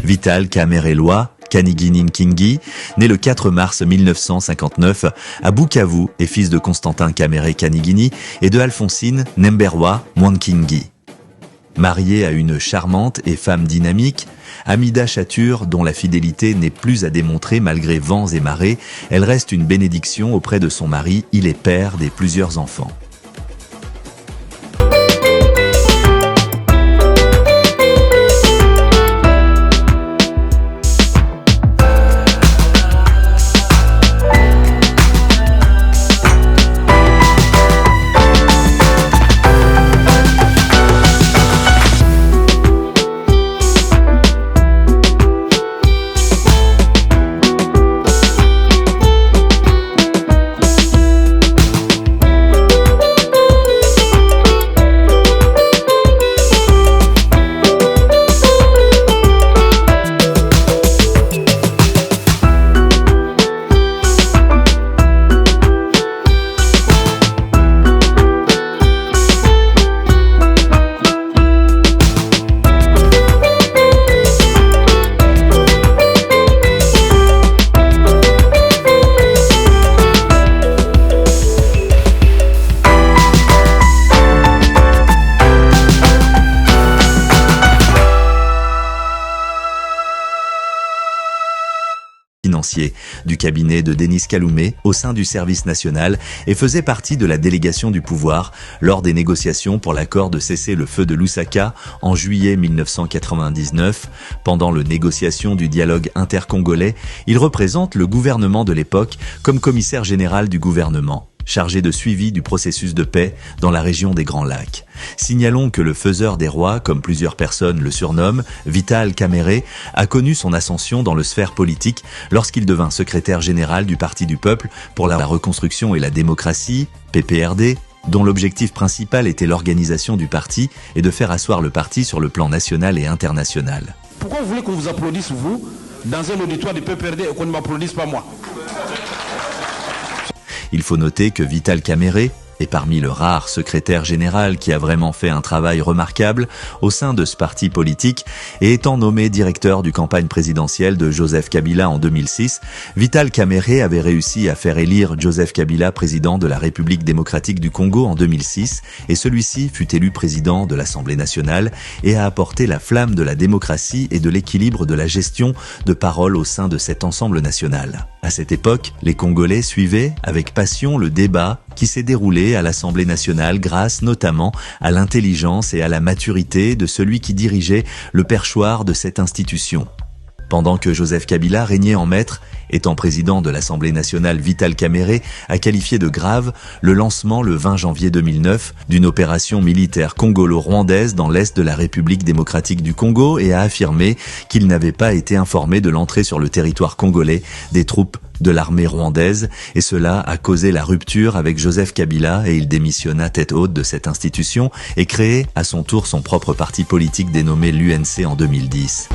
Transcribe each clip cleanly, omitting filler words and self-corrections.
Vital Kamerhe Kanigini Nkingi, né le 4 mars 1959 à Bukavu et fils de Constantin Kamerhe Kanigini et de Alphonsine Nemberwa Mwankingi. Marié à une charmante et femme dynamique, Amida Chatur, dont la fidélité n'est plus à démontrer malgré vents et marées, elle reste une bénédiction auprès de son mari, il est père des plusieurs enfants. Financier du cabinet de Denis Kalume au sein du service national et faisait partie de la délégation du pouvoir lors des négociations pour l'accord de cessez-le-feu de Lusaka en juillet 1999. Pendant les négociations du dialogue intercongolais, il représente le gouvernement de l'époque comme commissaire général du gouvernement, chargé de suivi du processus de paix dans la région des Grands Lacs. Signalons que le faiseur des rois, comme plusieurs personnes le surnomment, Vital Kamerhe, a connu son ascension dans le sphère politique lorsqu'il devint secrétaire général du Parti du Peuple pour la reconstruction et la démocratie, PPRD, dont l'objectif principal était l'organisation du parti et de faire asseoir le parti sur le plan national et international. Pourquoi vous voulez qu'on vous applaudisse, vous, dans un auditoire du PPRD et qu'on ne m'applaudisse pas moi ? Il faut noter que Vital Kamerhe est parmi le rare secrétaire général qui a vraiment fait un travail remarquable au sein de ce parti politique et étant nommé directeur du campagne présidentielle de Joseph Kabila en 2006, Vital Kamerhe avait réussi à faire élire Joseph Kabila président de la République démocratique du Congo en 2006 et celui-ci fut élu président de l'Assemblée nationale et a apporté la flamme de la démocratie et de l'équilibre de la gestion de parole au sein de cet ensemble national. À cette époque, les Congolais suivaient avec passion le débat qui s'est déroulé à l'Assemblée nationale grâce notamment à l'intelligence et à la maturité de celui qui dirigeait le perchoir de cette institution. Pendant que Joseph Kabila régnait en maître, étant président de l'Assemblée nationale, Vital Kamerhe a qualifié de grave le lancement le 20 janvier 2009 d'une opération militaire congolo-rwandaise dans l'est de la République démocratique du Congo et a affirmé qu'il n'avait pas été informé de l'entrée sur le territoire congolais des troupes de l'armée rwandaise et cela a causé la rupture avec Joseph Kabila et il démissionna tête haute de cette institution et créé à son tour son propre parti politique dénommé l'UNC en 2010.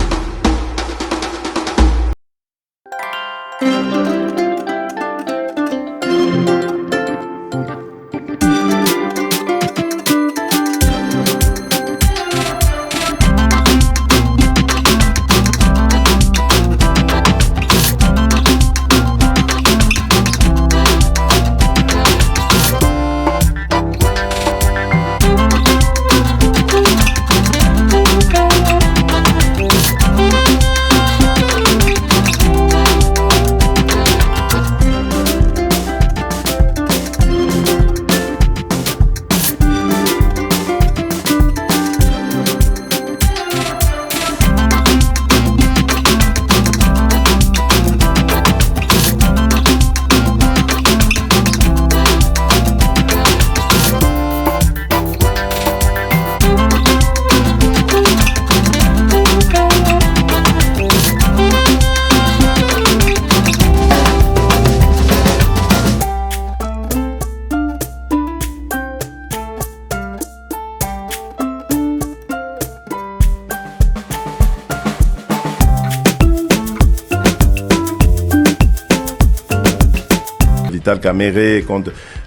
Vital Kamerhe,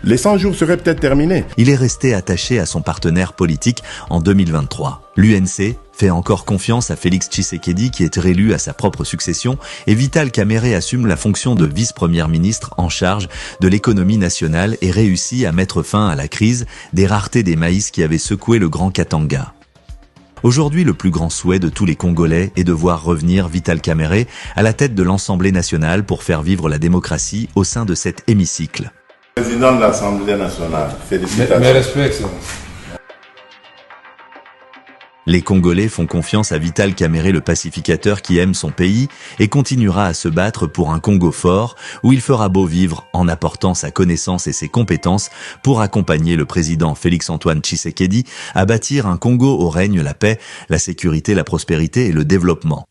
les 100 jours seraient peut-être terminés. Il est resté attaché à son partenaire politique en 2023. L'UNC fait encore confiance à Félix Tshisekedi qui est réélu à sa propre succession et Vital Kamerhe assume la fonction de vice-premier ministre en charge de l'économie nationale et réussit à mettre fin à la crise des raretés des maïs qui avait secoué le Grand Katanga. Aujourd'hui, le plus grand souhait de tous les Congolais est de voir revenir Vital Kamerhe à la tête de l'Assemblée nationale pour faire vivre la démocratie au sein de cet hémicycle. Président de l'Assemblée nationale, félicitations. Mes respects. Les Congolais font confiance à Vital Kamerhe, le pacificateur qui aime son pays et continuera à se battre pour un Congo fort où il fera beau vivre en apportant sa connaissance et ses compétences pour accompagner le président Félix-Antoine Tshisekedi à bâtir un Congo où règne la paix, la sécurité, la prospérité et le développement.